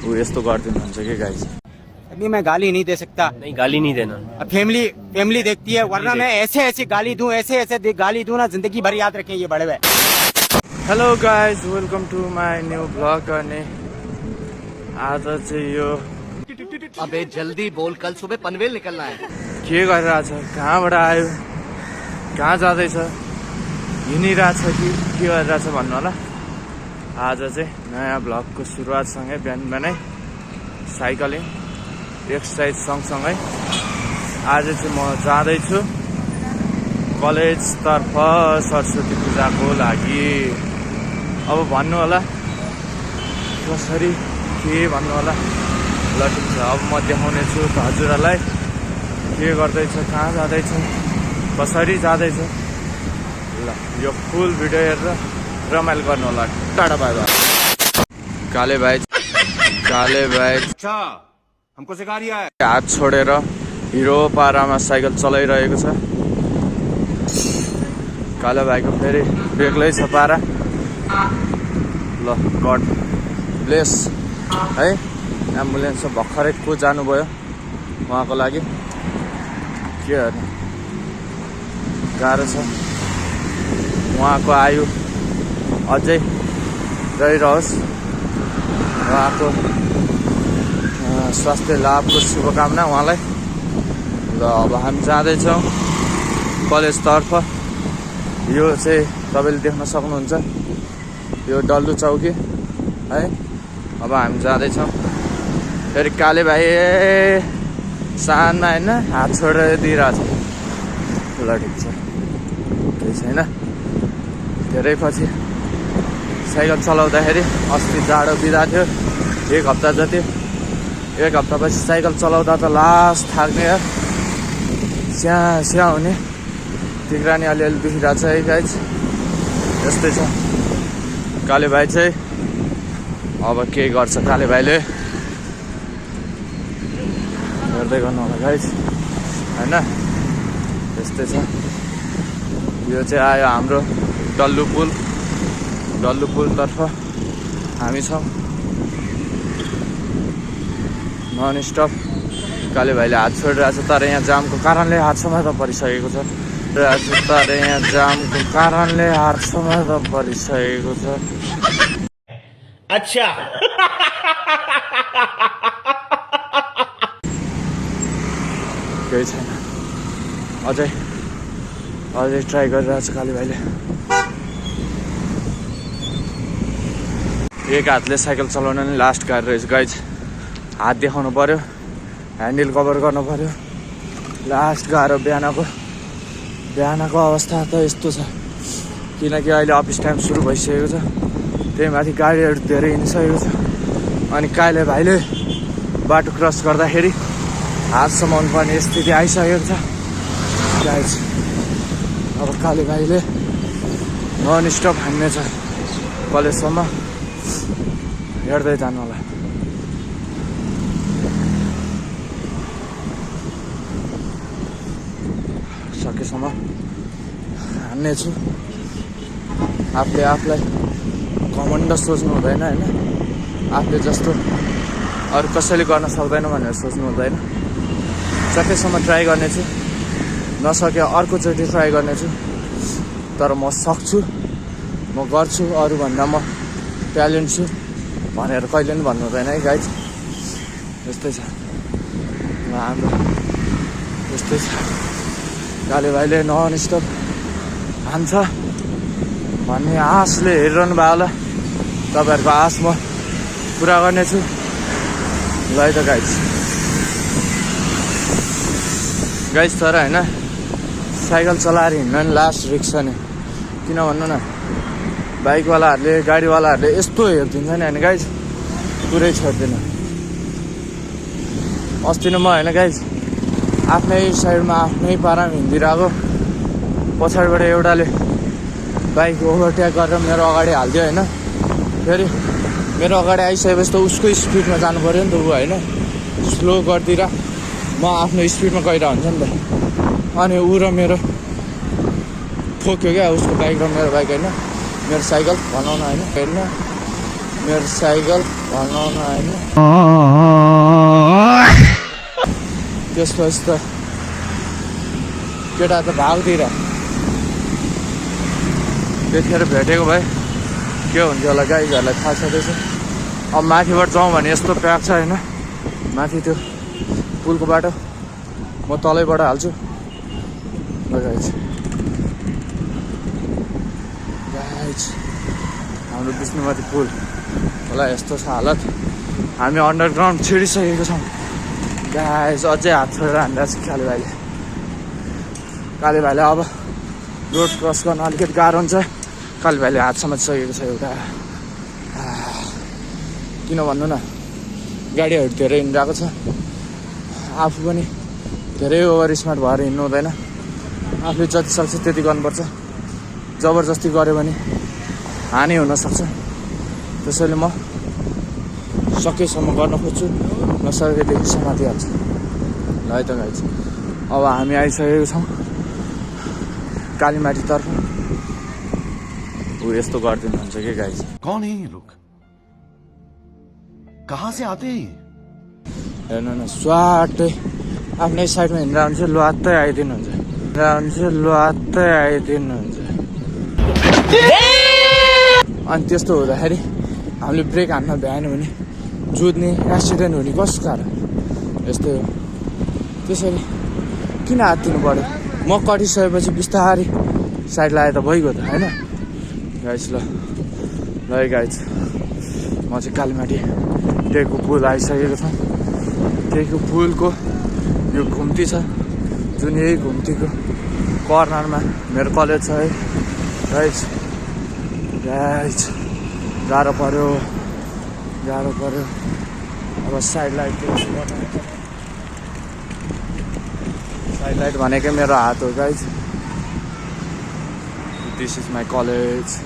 वो यस्तो गरिदिनुहुन्छ कि गाइस। अभी मैं गाली नहीं दे सकता। नहीं गाली नहीं देना। अब फैमिली देखती है, वरना मैं ऐसे गाली दूं, ऐसे गाली दूं ना, जिंदगी भर याद रखें ये बड़े भाई। Hello guys, welcome to my new blog. अनि आज चाहिँ यो अबे जल्दी बोल, कल सुबह पनवेल निकलना है। के गरिरहेछ, कहाँबाट आयो, कहाँ जाँदैछ, हिँडिरहेछ कि के गरिरहेछ भन्नु होला। आज चाहिँ नयाँ ब्लगको सुरुवातसँगै बिहानै साइकलिङ एक्सर्साइज सँगसँगै आज चाहिँ म जाँदैछु कलेजतर्फ सरस्वती पूजाको लागि। अब भन्नु होला कसरी के भन्नु होला। ल ठिक छ, अब म देखाउने छु हजुरहरूलाई के गर्दैछ, कहाँ जाँदैछ, कसरी जाँदैछ। ल यो फुल भिडियो हेरेर रमाइलो गर्नु होला। टाढा बाई बाई। काले भाइ अच्छा हमको सिखा रिया है। हात छोडेर हिरो पारामा साइकल चलाइरहेको छ। कालो भाइको फेरि बेग्लै छ पारा। ल गड ब्लेस है। एम्बुलेन्स भर्खरै को जानुभयो उहाँको लागि। के गर्नु, गाह्रो छ। उहाँको आयु अझै रहिरहोस्, उहाँको स्वास्थ्य लाभको शुभकामना उहाँलाई। ल अब हामी जाँदैछौँ कलेजतर्फ। यो चाहिँ तपाईँले देख्न सक्नुहुन्छ, यो डल्लु चौकी है। अब हामी जाँदैछौँ। फेरि काले भाइ सानमा होइन हात छोडेर दिइरहेछ। ल ठिक छ, केही छैन। धेरै पछि साइकल चलाउँदाखेरि अस्ति जाडो बिदा थियो 1 हप्ता जति। 1 हप्तापछि साइकल चलाउँदा त लास्ट थाक्ने यार, स्या हुने। तिग्रानी अलिअलि दुखिरहेको छ है गाइज। यस्तै छ काले भाइ चाहिँ। अब के गर्छ काले भाइले गर्दै गर्नु होला गाइज होइन। यस्तै छ। यो चाहिँ आयो हाम्रो डल्लु पुलतर्फ हामी छौँ नन स्टप। काले भाइले हात छोडिरहेको छ, तर यहाँ जामको कारणले हात समात परिसकेको छ। अच्छा केही छैन, अझै ट्राई गरिरहेको छ काले भाइले। एक हातले साइकल चलाउन नि लास्ट गाह्रो रहेछ गाइज। हात देखाउनु पर्यो, ह्यान्डल कभर गर्नु पर्यो। लास्ट गाह्रो। बिहानको अवस्था त यस्तो छ किनकि अहिले अफिस टाइम सुरु भइसकेको छ। त्यही माथि गाडीहरू धेरै हिँडिसकेको छ। अनि काले भाइले बाटो क्रस गर्दाखेरि हात समाउनु पर्ने स्थिति आइसकेको छ गाइज। अब काले भाइले नन स्टप हान्ने छ कलेजसम्म। हेर्दै जानु होला। सकेसम्म हान्नेछु। आफूले आफूलाई घमण्ड सोच्नु हुँदैन होइन। आफूले जस्तो अरू कसैले गर्न सक्दैन भनेर सोच्नु हुँदैन। सकेसम्म ट्राई गर्नेछु, नसके अर्कोचोटि ट्राई गर्नेछु। तर म सक्छु, म गर्छु, अरूभन्दा म ट्यालेन्ट छु भनेर कहिले पनि भन्नु हुँदैन है गाइज। यस्तै छ हाम्रो, यस्तै छ। काले भाइले नन स्टप हान्छ भन्ने आशले हेरिरहनु भयो होला। तपाईँहरूको आश म पुरा गर्नेछु। ल है त गाइज तर होइन साइकल चलाएर हिँड्न नि लास्ट रिक्स छ नि। किन भन्नु न, बाइकवालाहरूले गाडीवालाहरूले यस्तो हेरिदिन्छ नि होइन गाइज, पुरै छोड्दैन। अस्ति नै म होइन गाइज आफ्नै साइडमा आफ्नै पारामा हिँडिरहेको, पछाडिबाट एउटाले बाइक ओभरटेक गरेर मेरो अगाडि हालिदियो होइन। फेरि मेरो अगाडि आइसकेपछि त उसको स्पिडमा जानु पऱ्यो नि त ऊ होइन। स्लो गरिदिएर म आफ्नो स्पिडमा गइरहेको हुन्छ नि त। अनि ऊ र मेरो ठोक्यो क्या, उसको बाइक र मेरो बाइक होइन, मेरो साइकल भनौँ न होइन। हेर्न मेरो साइकल भगाउन होइन त्यसपछि त केटा त भागतिर त्यतिखेर भेटेको भए के हुन्छ होला गाईहरूलाई थाहा छँदैछ अब माथिबाट जाउँ भने यस्तो प्याक छ होइन माथि त्यो पुलको बाटो म तलैबाट हाल्छु गाइज हाम्रो विष्णुमती पुल होला यस्तो छ हालत हामी अन्डरग्राउन्ड छिडिसकेको छौँ गाइज अझै हात छोडेर हानिरहेको छ काले भाइले अब रोड क्रस गर्न अलिकति गाह्रो हुन्छ काले भाइले हात समातिसकेको छ एउटा किन भन्नु न गाडीहरू धेरै हिँडिरहेको छ आफू पनि धेरै ओभर स्मार्ट भएर हिँड्नु हुँदैन आफूले जति सक्छ त्यति गर्नुपर्छ जबरजस्ती गऱ्यो भने हानि हुनसक्छ त्यसैले म सकेसम्म गर्न खोज्छु नसकेदेखि समातिहाल्छु ल है त गाइज अब हामी आइसकेको छौँ कालीमाटीतर्फ ऊ यस्तो गरिदिनुहुन्छ कि गाइज कौन है ये लोग कहाँ से आते हैं हेर्नु न स्वाटै आफ्नै साइडमा हिँडेर हुन्छ लुवात्तै आइदिनुहुन्छ अनि त्यस्तो हुँदाखेरि हामीले ब्रेक हान्न भ्याएन भने जुझ्ने एक्सिडेन्ट हुने कसको कारण यस्तै हो त्यसरी किन हात दिनु पऱ्यो म कटिसकेपछि बिस्तारै साइड लगाए त भइगयो त होइन गाइज ल है गाइज म चाहिँ कालीमाटी टेकु पुल आइसकेको छ टेकु पुलको यो घुम्ती छ जुन यही घुम्तीको कर्नरमा मेरो कलेज छ है गाइज गाह्रो पऱ्यो अब साइड लाइट भनेकै मेरो हात हो guys this is my college